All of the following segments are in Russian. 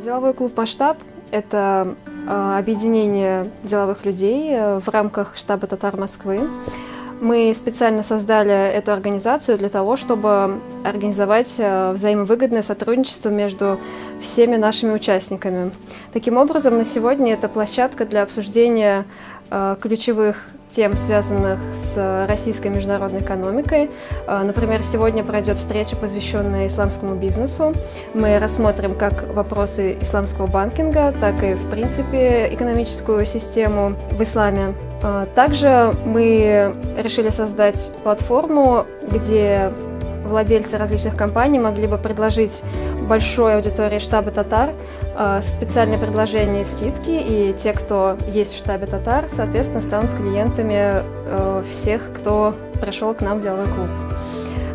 Деловой клуб «Масштаб» — это объединение деловых людей в рамках штаба «Татар Москвы». Мы специально создали эту организацию для того, чтобы организовать взаимовыгодное сотрудничество между всеми нашими участниками. Таким образом, на сегодня это площадка для обсуждения ключевых тем, связанных с российской международной экономикой. Например, сегодня пройдет встреча, посвященная исламскому бизнесу. Мы рассмотрим как вопросы исламского банкинга, так и, в принципе, экономическую систему в исламе. Также мы решили создать платформу, где владельцы различных компаний могли бы предложить большой аудитории штаба «Татар» специальные предложения и скидки, и те, кто есть в штабе «Татар», соответственно, станут клиентами всех, кто пришел к нам в деловой клуб.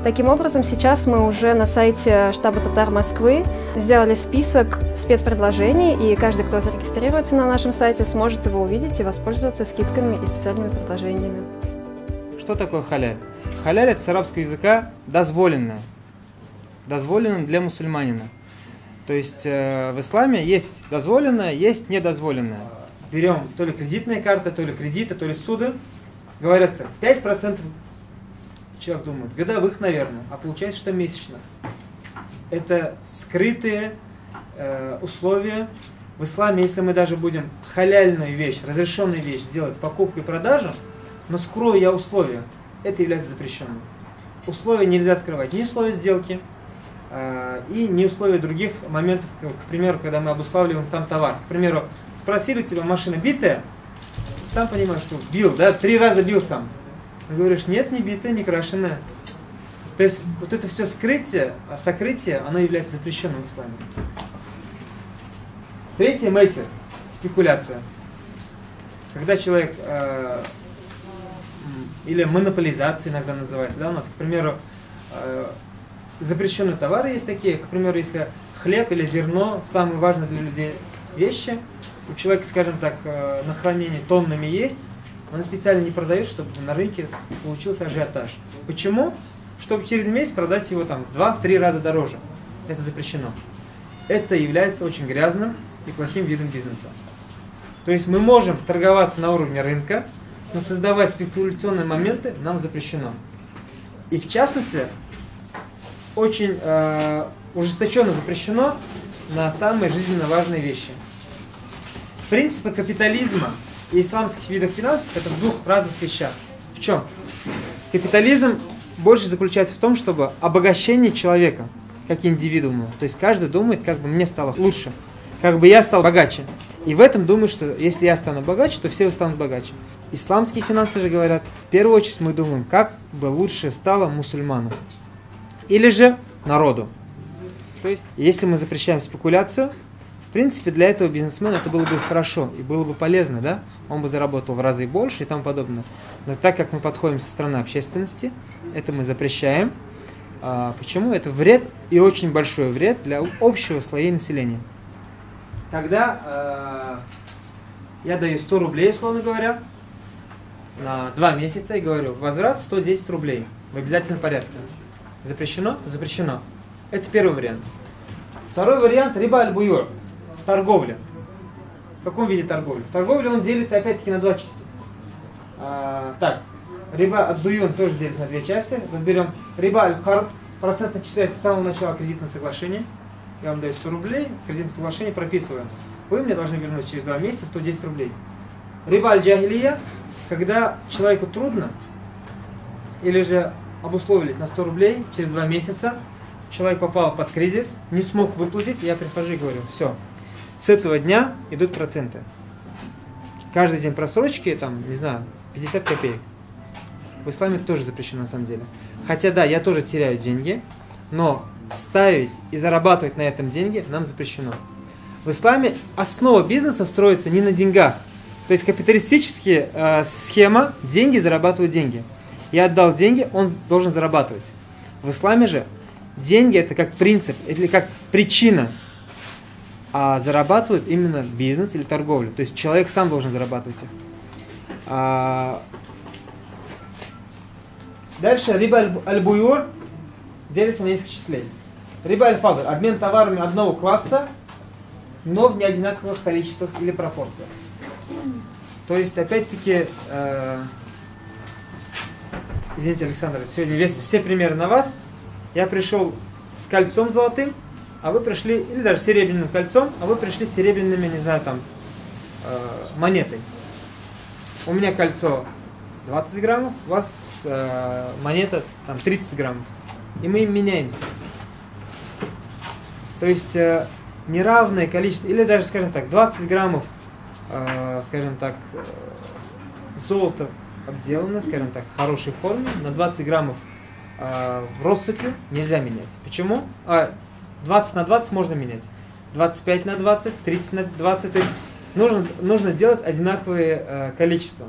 Таким образом, сейчас мы уже на сайте штаба «Татар Москвы» сделали список спецпредложений, и каждый, кто зарегистрируется на нашем сайте, сможет его увидеть и воспользоваться скидками и специальными предложениями. Что такое халяль? Халяль — это с арабского языка дозволенное. Дозволенное для мусульманина. То есть в исламе есть дозволенное, есть недозволенное. Берем то ли кредитные карты, то ли кредиты, то ли суды. Говорится, 5% человек думает, годовых, наверное, а получается, что месячных. Это скрытые условия. В исламе, если мы даже будем халяльную вещь, разрешенную вещь делать, покупку и продажу, но скрою я условия, это является запрещенным. Условия нельзя скрывать, ни условия сделки, и не условия других моментов, к примеру, когда мы обуславливаем сам товар. К примеру, спросили у тебя, машина битая, сам понимаешь, что бил, да, 3 раза бил сам. Ты говоришь, нет, не битая, не крашеная. То есть вот это все скрытие, сокрытие, оно является запрещенным в исламе. Третье — мейсер, спекуляция. Когда человек, или монополизация иногда называется, да, у нас, к примеру, запрещенные товары есть такие, к примеру, если хлеб или зерно, самые важные для людей вещи, у человека, скажем так, на хранении тоннами есть, он специально не продает, чтобы на рынке получился ажиотаж. Почему? Чтобы через месяц продать его там в 2-3 раза дороже. Это запрещено. Это является очень грязным и плохим видом бизнеса. То есть мы можем торговаться на уровне рынка, но создавать спекуляционные моменты нам запрещено. И в частности, очень ужесточенно запрещено на самые жизненно важные вещи. Принципы капитализма и исламских видов финансов — это в двух разных вещах. В чем? Капитализм больше заключается в том, чтобы обогащение человека, как индивидуума. То есть каждый думает, как бы мне стало лучше, как бы я стал богаче. И в этом думаю, что если я стану богаче, то все станут богаче. Исламские финансы же говорят, в первую очередь мы думаем, как бы лучше стало мусульманам. Или же народу. То есть, если мы запрещаем спекуляцию, в принципе, для этого бизнесмена это было бы хорошо и было бы полезно, да? Он бы заработал в разы больше и тому подобное. Но так как мы подходим со стороны общественности, это мы запрещаем. Почему? Это вред и очень большой вред для общего слоя населения. Когда я даю 100 рублей, условно говоря, на 2 месяца и говорю, возврат 110 рублей в обязательном порядке. Запрещено? Запрещено. Это первый вариант. Второй вариант — риба аль-буюр. Торговля. В каком виде торговли? В торговле он делится опять-таки на 2 части. Так, риба аль-дуюн тоже делится на 2 части. Разберем. Риба аль-кард. Процент начисляется с самого начала кредитного соглашения. Я вам даю 100 рублей, кредитное соглашение прописываем. Вы мне должны вернуть через 2 месяца 110 рублей. Риба аль-джахилия, когда человеку трудно, или же обусловились на 100 рублей, через 2 месяца человек попал под кризис, не смог выплатить, я прихожу и говорю, все, с этого дня идут проценты. Каждый день просрочки, там, не знаю, 50 копеек. В исламе это тоже запрещено на самом деле. Хотя да, я тоже теряю деньги, но ставить и зарабатывать на этом деньги нам запрещено. В исламе основа бизнеса строится не на деньгах. То есть капиталистическая схема, деньги зарабатывают деньги. Я отдал деньги, он должен зарабатывать. В исламе же деньги — это как принцип, или как причина, а зарабатывает именно бизнес или торговля. То есть человек сам должен зарабатывать их. Дальше риба аль-буюр делится на несколько числей. Риба аль-фадр — обмен товарами одного класса но в неодинаковых количествах или пропорциях. То есть, опять-таки, извините, Александр, сегодня все примеры на вас. Я пришел с кольцом золотым, а вы пришли, или даже серебряным кольцом, а вы пришли с серебряными, не знаю, там, монетой. У меня кольцо 20 граммов, у вас монета там 30 граммов. И мы меняемся. То есть неравное количество, или даже, скажем так, 20 граммов, скажем так, золота обделано, скажем так, в хорошей форме, на 20 граммов россыпью нельзя менять. Почему? 20 на 20 можно менять. 25 на 20, 30 на 20. То есть нужно делать одинаковые количества.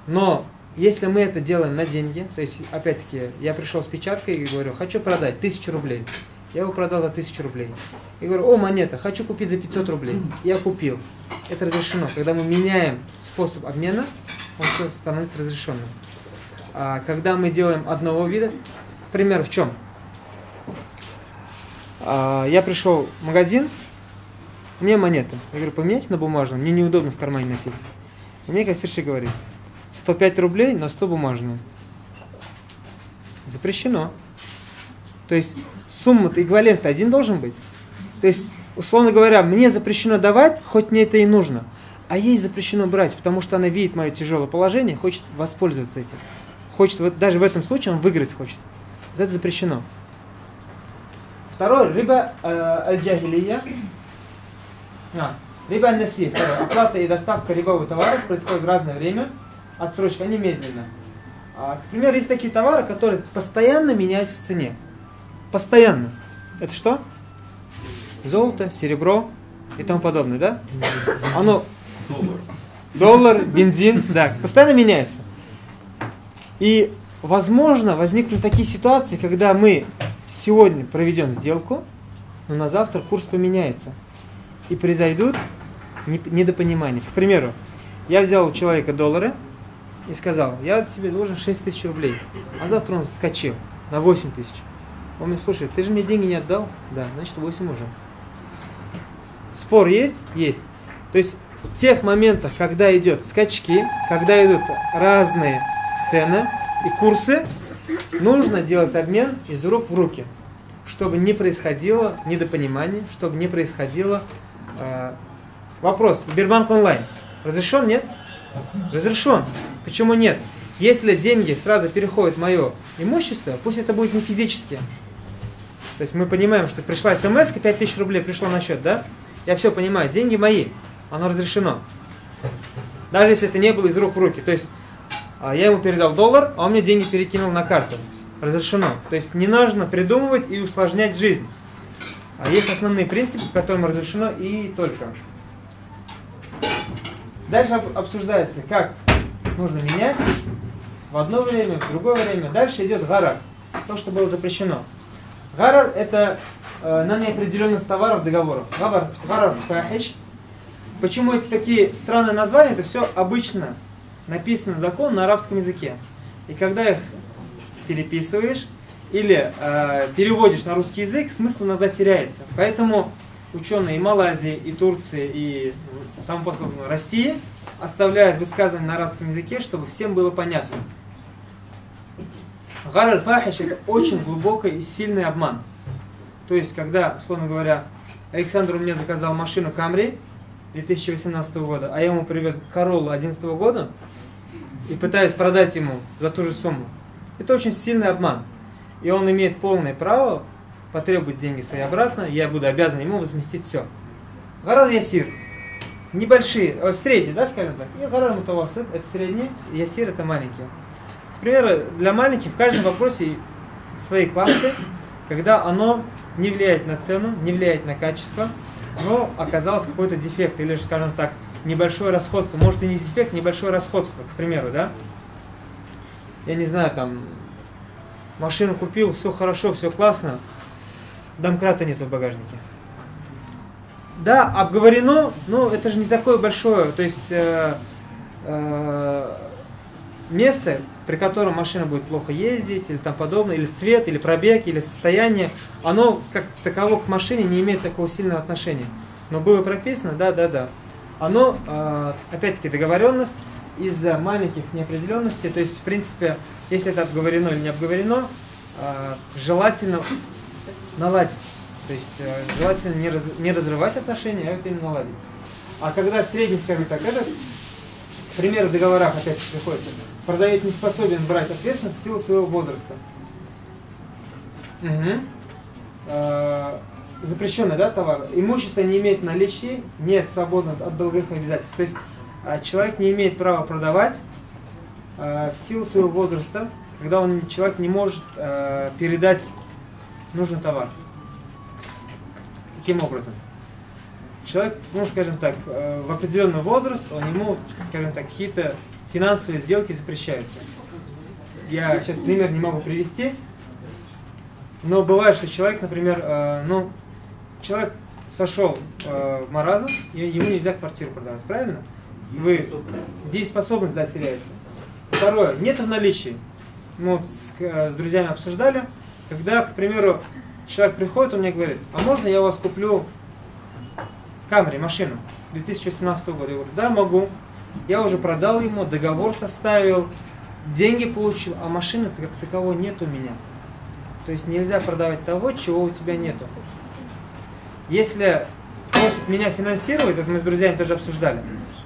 Но если мы это делаем на деньги, то есть, опять-таки, я пришел с печаткой и говорю, хочу продать 1000 рублей. Я его продал за 1000 рублей. И говорю, о, монета, хочу купить за 500 рублей. Я купил. Это разрешено. Когда мы меняем способ обмена, он все становится разрешенным. А когда мы делаем одного вида, к примеру, в чем? Я пришел в магазин, у меня монета. Я говорю, поменяйте на бумажную, мне неудобно в кармане носить. И мне кассирша говорит, 105 рублей на 100 бумажную. Запрещено. То есть сумма-то, эквивалент один должен быть. То есть, условно говоря, мне запрещено давать, хоть мне это и нужно. А ей запрещено брать, потому что она видит мое тяжелое положение, хочет воспользоваться этим. Хочет, вот даже в этом случае он выиграть хочет. Вот это запрещено. Второе, риба аль-джахилия. Риба аль-наси. Оплата и доставка рибовых товаров происходит в разное время. Отсрочка немедленно. К примеру, есть такие товары, которые постоянно меняются в цене. Постоянно. Это что? Золото, серебро и тому подобное, да? Оно... Доллар, бензин, да, постоянно меняется. И, возможно, возникнут такие ситуации, когда мы сегодня проведем сделку, но на завтра курс поменяется. И произойдут недопонимания. К примеру, я взял у человека доллары и сказал, я тебе должен 6000 рублей. А завтра он заскочил на 8000. Он мне, слушай, ты же мне деньги не отдал? Да, значит 8 уже. Спор есть? Есть. То есть в тех моментах, когда идет скачки, когда идут разные цены и курсы, нужно делать обмен из рук в руки, чтобы не происходило недопонимание, чтобы не происходило... Вопрос. Сбербанк онлайн. Разрешен? Нет? Разрешен. Почему нет? Если деньги сразу переходят в мое имущество, пусть это будет не физически. То есть мы понимаем, что пришла смс, 5000 рублей пришло на счет, да? Я все понимаю, деньги мои, оно разрешено. Даже если это не было из рук в руки. То есть я ему передал доллар, а он мне деньги перекинул на карту. Разрешено. То есть не нужно придумывать и усложнять жизнь. Есть основные принципы, которым разрешено и только. Дальше обсуждается, как нужно менять в одно время, в другое время. Дальше идет гарар, то, что было запрещено. Гарар – это на неопределенность товаров договоров. Гарар фахиш. Почему эти такие странные названия? Это все обычно написано закон на арабском языке. И когда их переписываешь или переводишь на русский язык, смысл иногда теряется. Поэтому ученые и Малайзии, и Турции, и тому подобное России оставляют высказывания на арабском языке, чтобы всем было понятно. Гарар фахиш – это очень глубокий и сильный обман. То есть, когда, условно говоря, Александр у меня заказал машину Камри 2018 года, а я ему привез Короллу 2011 года и пытаюсь продать ему за ту же сумму, это очень сильный обман. И он имеет полное право потребовать деньги свои обратно, я буду обязан ему возместить все. Гарар ясир. Небольшие, средние, да, скажем так. И гарар мутавасид, это средние, ясир это маленькие. К примеру, для маленьких в каждом вопросе свои классы, когда оно не влияет на цену, не влияет на качество, но оказалось какой-то дефект, или, скажем так, небольшое расходство. Может и не дефект, небольшое расходство, к примеру, да? Я не знаю, там, машину купил, все хорошо, все классно, домкрата нет в багажнике. Да, обговорено, но это же не такое большое, то есть место, при котором машина будет плохо ездить, или там подобное, или цвет, или пробег, или состояние, оно как таково к машине не имеет такого сильного отношения. Но было прописано, да. Оно, опять-таки, договоренность из-за маленьких неопределенностей. То есть, в принципе, если это обговорено или не обговорено, желательно наладить. То есть, желательно не разрывать отношения, а это именно наладить. А когда средний, скажем так, это, к примеру, в договорах опять приходится, продавец не способен брать ответственность в силу своего возраста. Запрещенный, да, товар. Имущество не имеет наличия, нет свободно от долговых обязательств. То есть человек не имеет права продавать в силу своего возраста, когда человек не может передать нужный товар. Каким образом? Человек, ну, скажем так, в определенный возраст, ему, скажем так, какие-то финансовые сделки запрещаются. Я сейчас пример не могу привести, но бывает, что человек, например, человек сошел в маразм, и ему нельзя квартиру продавать, правильно? Дееспособность, да, теряется. Второе, нет в наличии. Мы с друзьями обсуждали, когда, к примеру, человек приходит, он мне говорит, а можно я у вас куплю Камри, машину 2018 года? Я говорю, да, могу. Я уже продал ему, договор составил, деньги получил, а машины-то как таковой нет у меня. То есть нельзя продавать того, чего у тебя нету. Если просит меня финансировать, это мы с друзьями тоже обсуждали,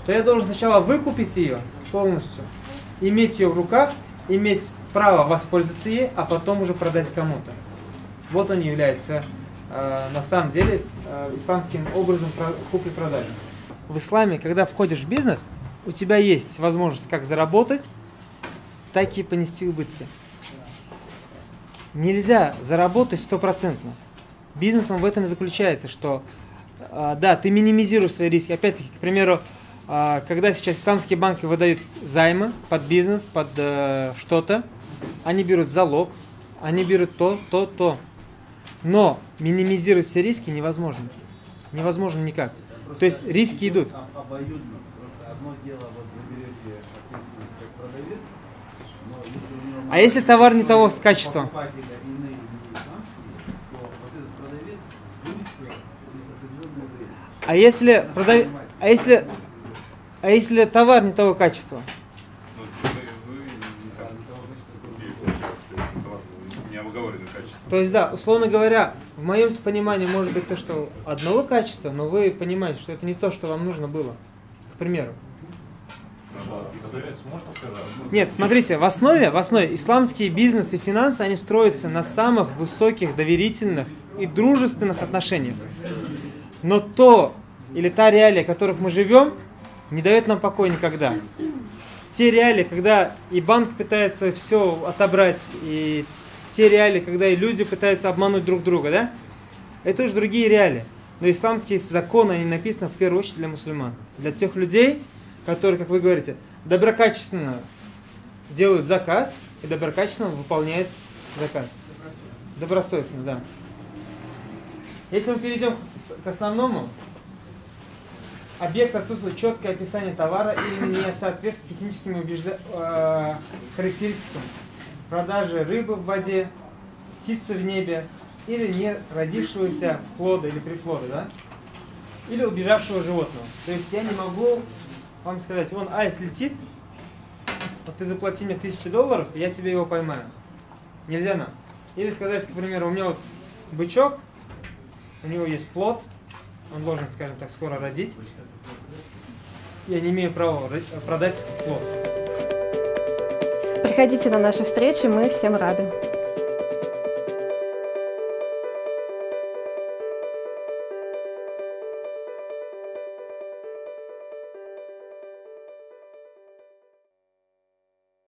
то я должен сначала выкупить ее полностью, иметь ее в руках, иметь право воспользоваться ей, а потом уже продать кому-то. Вот он является на самом деле исламским образом купли-продажи. В исламе, когда входишь в бизнес, у тебя есть возможность как заработать, так и понести убытки. Нельзя заработать 100%. Бизнесом в этом и заключается, что да, ты минимизируешь свои риски. Опять-таки, к примеру, когда сейчас исламские банки выдают займы под бизнес, под что-то, они берут залог, они берут то. Но минимизировать все риски невозможно. Невозможно никак. То есть риски идут. Обоюдно. Просто одно дело, вот вы берете ответственность как продавец, но если у него... А если товар не того качества? А если товар не того качества? То есть, да, условно говоря, в моем понимании может быть то, что одного качества, но вы понимаете, что это не то, что вам нужно было, к примеру. Нет, смотрите, в основе исламский бизнес и финансы, они строятся на самых высоких, доверительных и дружественных отношениях. Но то или та реалия, в которых мы живем, не дает нам покоя никогда. Те реалии, когда и банк пытается все отобрать, и те реалии, когда и люди пытаются обмануть друг друга, да? Это уже другие реалии. Но исламские законы, они написаны в первую очередь для мусульман. Для тех людей, которые, как вы говорите, доброкачественно делают заказ и доброкачественно выполняют заказ. Добросовестно, да. Если мы перейдем к основному, объект отсутствует четкое описание товара или не соответствует техническим характеристикам. Продажи рыбы в воде, птицы в небе, или не родившегося плода или приплода, да? Или убежавшего животного. То есть я не могу вам сказать, вон аист летит, вот ты заплати мне $1000, я тебе его поймаю. Нельзя нам. Или сказать, к примеру, у меня вот бычок, у него есть плод, он должен, скажем так, скоро родить. Я не имею права продать плод. Приходите на наши встречи, мы всем рады.